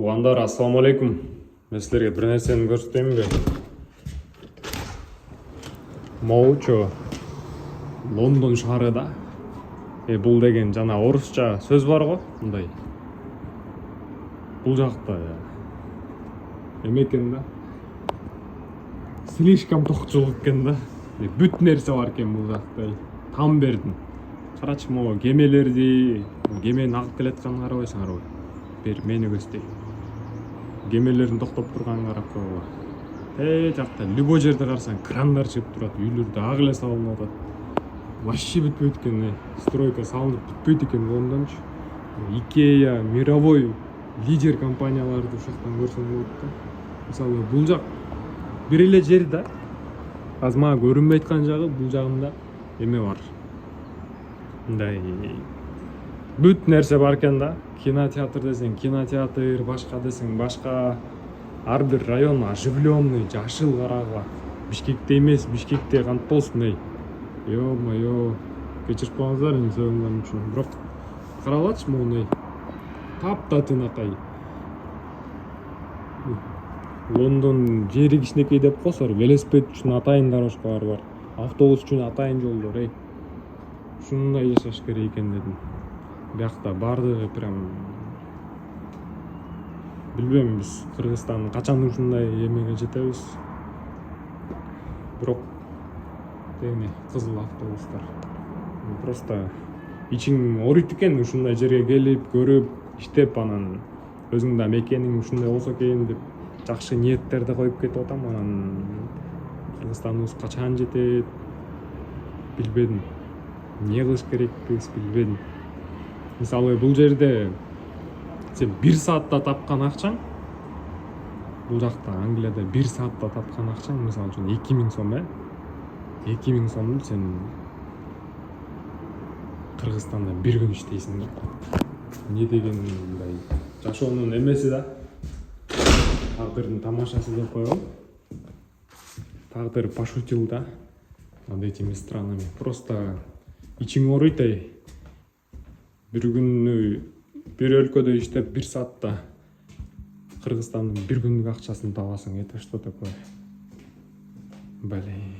Угандар, ассаламу алейкум. Мен силерге бир нерсени көрсөтөйүнбү? Могу Лондон шаарында. Бул деген жана орусча сөз бар го, мындай. Бул жакта эме экен да. Слишком токчулук экен да. Бүт нерсе бар экен бул жакта. Там бердим. Карачы могу кемелерди, кемени агып келатканын карабайсыңарбы? Бер мени көздөй. Кемелердин токтоп турганын карап койгула. Жакта любой жерде карасаң крандар чыгып турат, үйлөрдө ак эле салынып атат. Вообще бүтпөйт экен, стройка салынып бүтпөйт экен Лондончу. Икея, мировой лидер компанияларды ушактан көрсөң болот да. Мисалы бул жак бир эле жер да. Азыр мага көрүнбөй аткан жагы бул жагында эме бар. Мындай бүт нерсе бар экен да. Кинотеатр десең кинотеатр, башка десең башка. Ар бир район оживленный, жашыл карагыла. Бишкекте эмес, Бишкекте кантип болсун эй. Ё-моё, кечирип коюңуздар эми сөйлөгөнүм үчүн. Бирок каралачы муну. Таптатынакай. Лондон жери кичинекей деп койсор, велосипед үчүн атайын дорожкалар бар. Автобус үчүн атайын жолдор, эй. Ушундай жашаш керек экен дедим. Биякта бардыгы прям билбейм, биз Кыргызстан качан ушундай эмеге жетебиз. Бирок эми кызыл автобустар просто ичиң ооруйт экен ушундай жерге келип, көрүп, иштеп, анан өзүң да мекениң ушундай болсо экен деп жакшы ниеттерди коюп кетип атам. Анан Кыргызстаныбыз качан жетет билбедим. Эмне кылыш керекпиз билбедим. Мисалы бул жерде сен 1 саатта тапкан акчаң, бул жакта Англияда 1 саатта тапкан акчаң мисалы үчүн 2000 сом, 2000 сомду сен Кыргызстанда 1 күн иштейсиң да. Не деген мындай жашоонун эмеси да. Тагдырдын тамашасы деп коелу. Тагдыр пошутил да над этими странами. Просто ичиң ооруйт эй. Бир күнү бир өлкөдө иштеп 1 саатта Кыргызстандын 1 күндүк акчасын табасың. Это что такое? Блин.